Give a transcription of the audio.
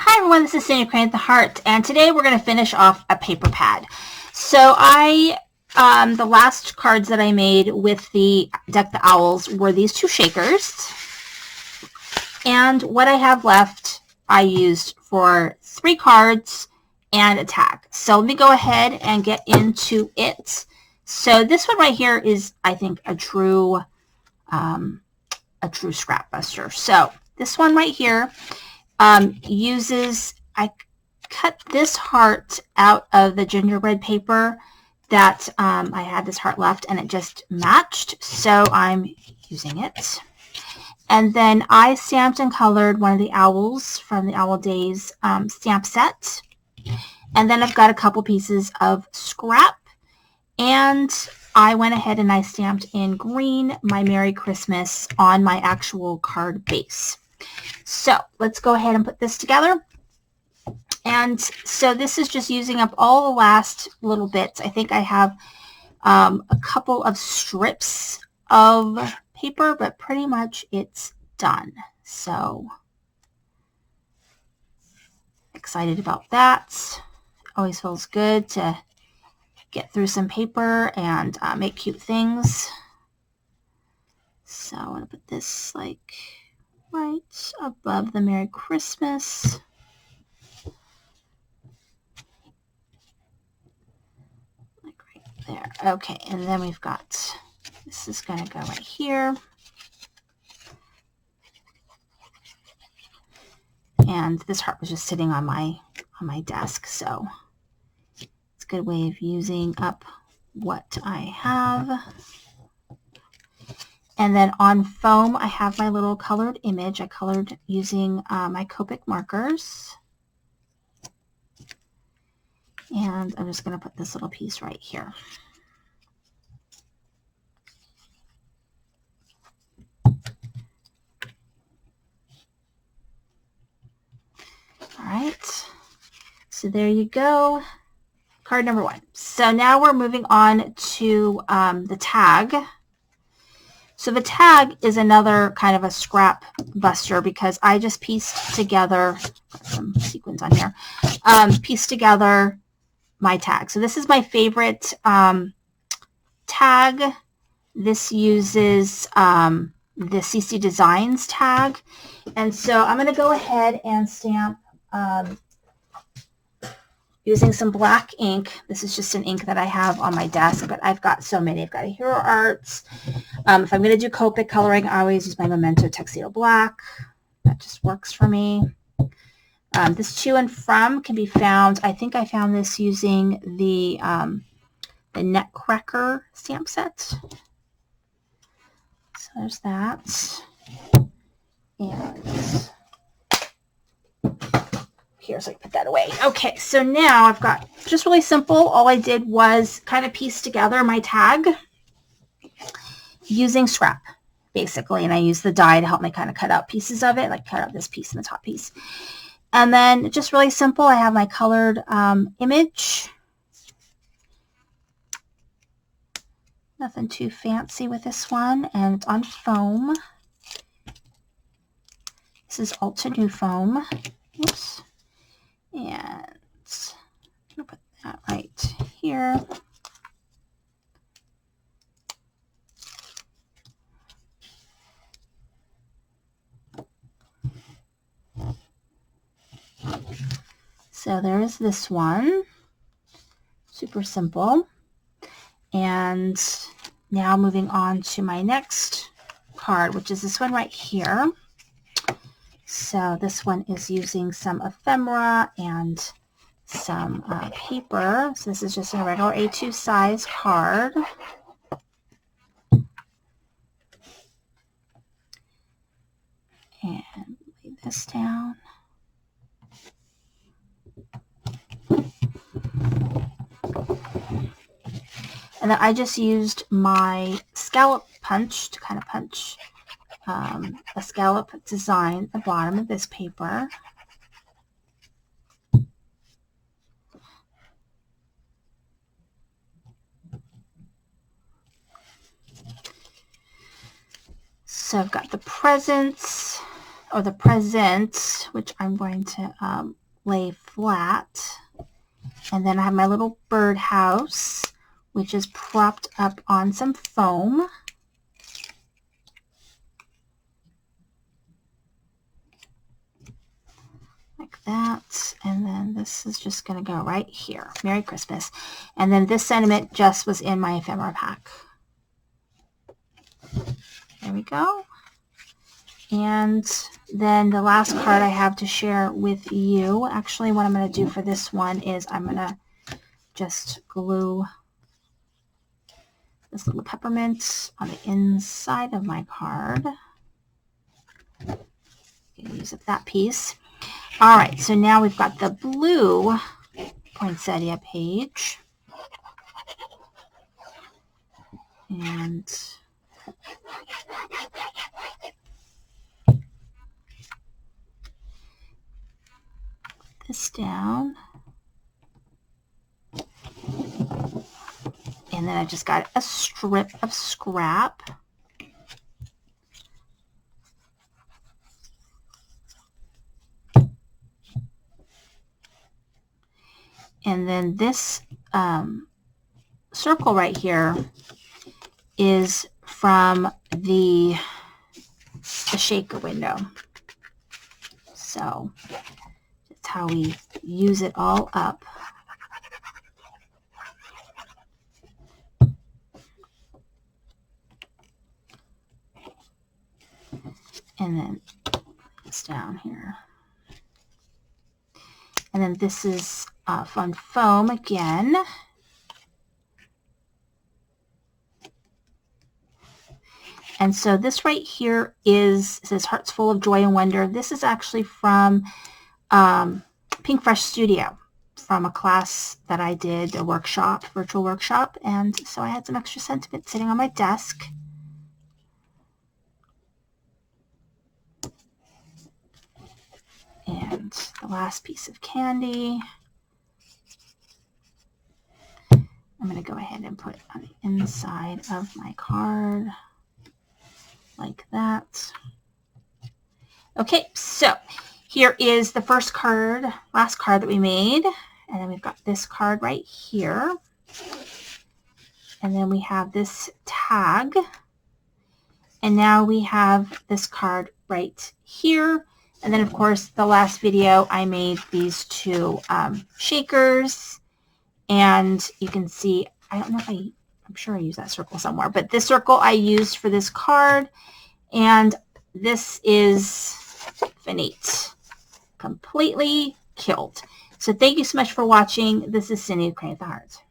Hi everyone, this is Sandy Crane at the Heart, and today we're going to finish off a paper pad. So the last cards that I made with the Deck the Owls were these two shakers, and what I have left I used for 3 cards and a tag. So let me go ahead and get into it. So this one right here is, I think, a true scrap buster. So this one right here I cut this heart out of the gingerbread paper that I had this heart left, and it just matched, so I'm using it. And then I stamped and colored one of the owls from the Owl Days stamp set. And then I've got a couple pieces of scrap, and I went ahead and I stamped in green my Merry Christmas on my actual card base. So let's go ahead and put this together. And so this is just using up all the last little bits. I think I have a couple of strips of paper, but pretty much it's done. So excited about that. Always feels good to get through some paper and make cute things. So I want to put this like right above the Merry Christmas. Like right there. Okay, and then we've got, this is going to go right here. And this heart was just sitting on my desk, so it's a good way of using up what I have. And then on foam, I have my little colored image. I colored using my Copic markers. And I'm just going to put this little piece right here. All right. So there you go. Card number 1. So now we're moving on to the tag. So the tag is another kind of a scrap buster because I just pieced together, got some sequins on here, pieced together my tag. So this is my favorite tag. This uses the CC Designs tag. And so I'm going to go ahead and stamp using some black ink. This is just an ink that I have on my desk, but I've got so many. I've got a Hero Arts. If I'm going to do Copic coloring, I always use my Memento Tuxedo Black. That just works for me. This To and From can be found, I think I found this using the Nutcracker stamp set. So there's that. And here, so I can put that away. Okay, so now I've got just really simple. All I did was kind of piece together my tag using scrap, basically, and I used the die to help me kind of cut out pieces of it, like cut out this piece and the top piece. And then just really simple, I have my colored image. Nothing too fancy with this one, and it's on foam. This is Ulta New Foam. Oops. And I'm going to put that right here. So there's this one. Super simple. And now moving on to my next card, which is this one right here. So this one is using some ephemera and some paper. So this is just a regular A2 size card. And lay this down. And then I just used my scallop punch to kind of punch a scallop design at the bottom of this paper. So I've got the presents, or the present, which I'm going to lay flat. And then I have my little birdhouse, which is propped up on some foam. Like that. And then this is just going to go right here. Merry Christmas. And then this sentiment just was in my ephemera pack. There we go. And then the last card I have to share with you, actually what I'm going to do for this one is I'm going to just glue this little peppermint on the inside of my card. Use up that piece. All right, so now we've got the blue poinsettia page. And this down. And then I just got a strip of scrap. And then this circle right here is from the shaker window. So that's how we use it all up. And then it's down here. And then this is on foam again. And so this right here says Hearts Full of Joy and Wonder. This is actually from Pink Fresh Studio, from a class that I did, a workshop, virtual workshop. And so I had some extra sentiment sitting on my desk. And the last piece of candy, I'm going to go ahead and put on the inside of my card, like that. Okay, so here is the first card, last card that we made. And then we've got this card right here. And then we have this tag. And now we have this card right here. And then, of course, the last video, I made these two shakers. And you can see, I don't know if I'm sure I used that circle somewhere, but this circle I used for this card. And this is finite, completely killed. So thank you so much for watching. This is Cindy with Create the Heart.